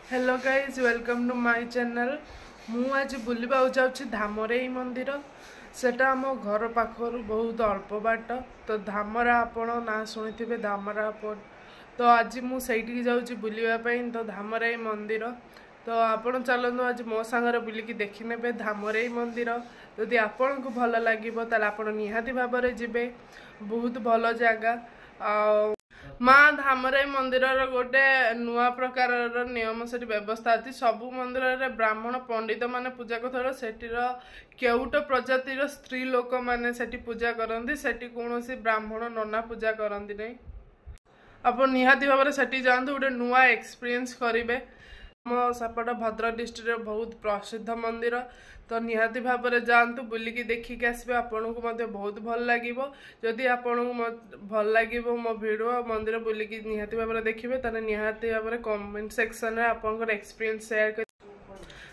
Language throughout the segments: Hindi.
Hello guys welcome to my channel. मु आज बुलवा जाऊँ धामरेई मंदिर। सेटा आम घर पाखर बहुत अल्प बाट। तो धामरा आपण ना शुणी धामरा तो आज मुझे जाऊँगी बुलवाई तो धामरेई मंदिर। तो आपण चलतु आज मो सांगे बुलिकी देखी ने धामरेई मंदिर। जदि आपण को भल लगे आप निहाती भाव में जी। बहुत भल जगह माँ धामराई मंदिर गोटे नुआ प्रकार नियम से व्यवस्था अच्छी। सबु मंदिर रे ब्राह्मण पंडित माने पूजा कर केउट प्रजातिर स्त्री लोक माने सेठी पूजा करती। सेठी कौन ब्राह्मण नना पूजा करती नहीं। आप निहाती भाव में सेठी जातु गोटे नुआ एक्सपीरियंस करेंगे। आम सेपट भद्रक डिस्ट्रिक्ट बहुत प्रसिद्ध मंदिर। तो निहाती भाव में जातु बुलिकी देखिक आसबे। आपन को बहुत भल लगे। जदि आपन भल लगे मो भिडियो मंदिर बुलिकी निहाती भाव में देखिए ताले निहाती भाव में कमेंट सेक्शन में आपन एक्सपीरियंस शेयर कर।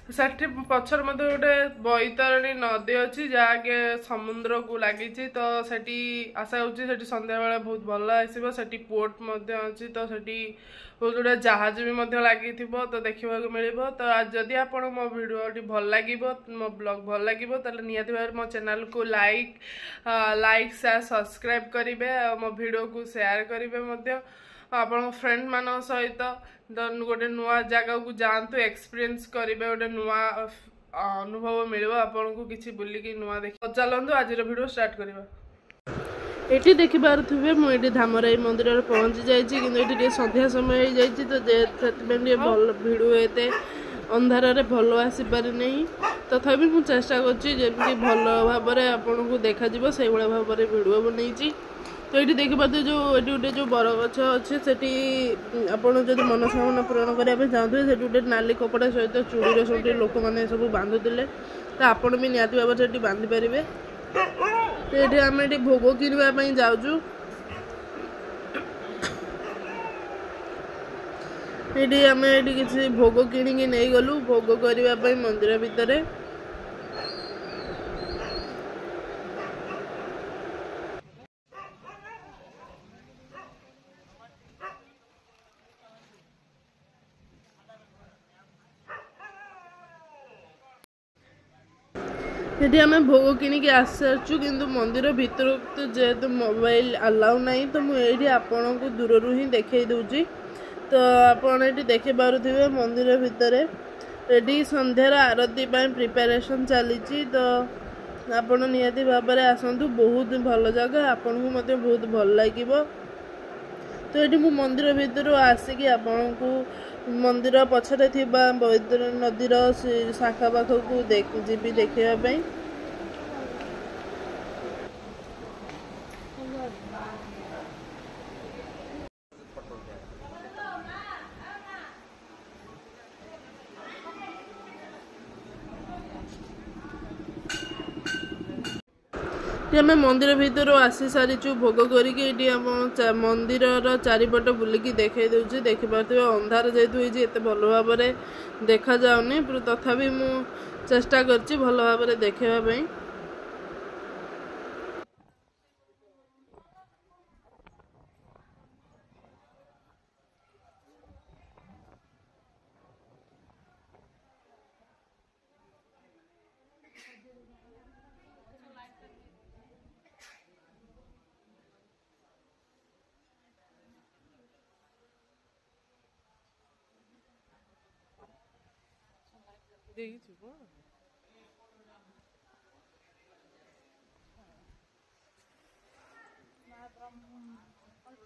सेठी पछर गोटे बैतरणी नदी अच्छी जहाँके समुद्र को लगी। तो सेठी आशा होती संध्या बेले बहुत भल आसो। सेठी पोर्ट अच्छी तो सेठी बहुत गुड़ा जहाज भी लगी तो देखा मिल। तो जदि आप मो भिडियो भल लगे मो ब्लॉग भल लगे निहाती भाव मो चैनल को लाइक शेयर सब्सक्राइब करेंगे। मो भिडियो को शेयर करेंगे आपण फ्रेंड मान सहित। गोटे नुआ जगह को जातु एक्सपीरियंस करेंगे। गोटे नुआ अनुभव मिल आपन को किसी बुलिकी नुआ देख। चलतु आज वीडियो स्टार्ट करवा। ये देखिपे मुझे धामराई मंदिर में पहुँची जाइए संध्या समय हो जाइए। तो भल भिड़ ये अंधार भल आसीपार नहीं। तथापि मुझे चेष्टा करी भल भाव में आपन को देखा से भाव में भिडियो बनई। तो ये देखिए जो गोटे जो बरगछ अच्छे से आपड़ जो मनोकामना पूरण करने चाहते हैं गोटे नाली कपड़ा सहित चूड़ी सब लोक मैंने सब बांधुले। तो आपड़ भी निहाती भाव से बांधि पारे। तो ये आम ये भोग किणवाई जाऊँ। ये आम ये किसी भोग किणिकी नहीं गलु भोग करने मंदिर भितर। ये आम भोग किणिकी आसु कि मंदिर भितर तो जेहेतु मोबाइल अलाउ नहीं। तो मुझे आपण को दूर ही देखे दूची। तो आपड़ ये देखिपे मंदिर भितर ये संध्यार आरती प्रिपेरेशन चली। तो आपण निहाती भाव में आसतु बहुत भल जगह आपन को बहुत भल लगे। तो ये मंदिर भितर आसिक आपण को मंदिर पछरे बैतरणी नदीर शाखा पाख को जी देखापी। आम मंदिर भितर आसी सारीचु भोग करके मंदिर चारिपट बुलिकी देखे दूसरी। देखिपे अंधार जेहेतु एत भल भाव में देखा जाऊनी। तथापि मु चेष्टा करछि भल भाव में देखापी।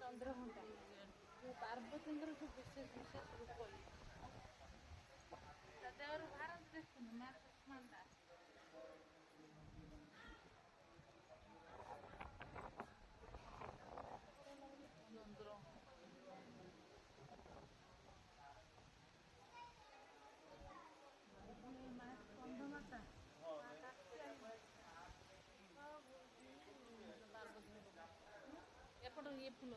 चंद्रघंटा पार्वतींद्र जो विशेष विशेष रूप भारत ये फूल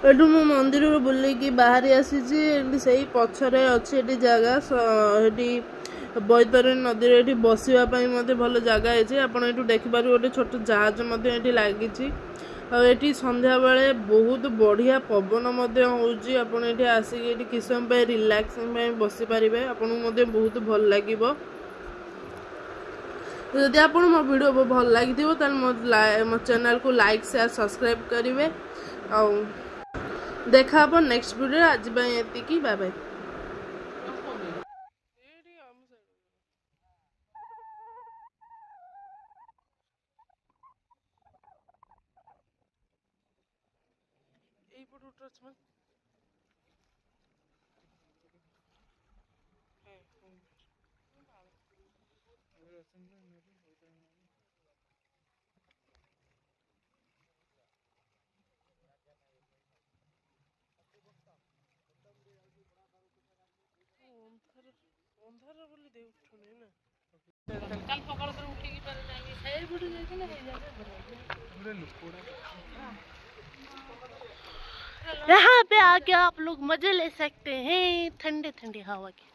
एठू मु मंदिर बुलिकी बाहरी आसी से पछरे अच्छी जगह बैतरणी नदी ये बसवा भल जगह है। आपड़ ये देखिपार गोटे छोट जहाज लगी ये संध्या बेले बहुत बढ़िया पवन होती आसिक कि समय रिलैक्स बसी पारे आपको बहुत भल लगे। जदि आप मो वीडियो भल लगी मो चैनल को लाइक शेयर सब्सक्राइब करेंगे। देखा नेक्स्ट वीडियो आज ये बाय बाय। अंधार बोली दे उठुनी ना कल सकाळ तर उठी की पर जाएंगे सही बुढ़ जाके ना हे जाके यहाँ पे आके आप लोग मजे ले सकते हैं ठंडे ठंडे हवा के।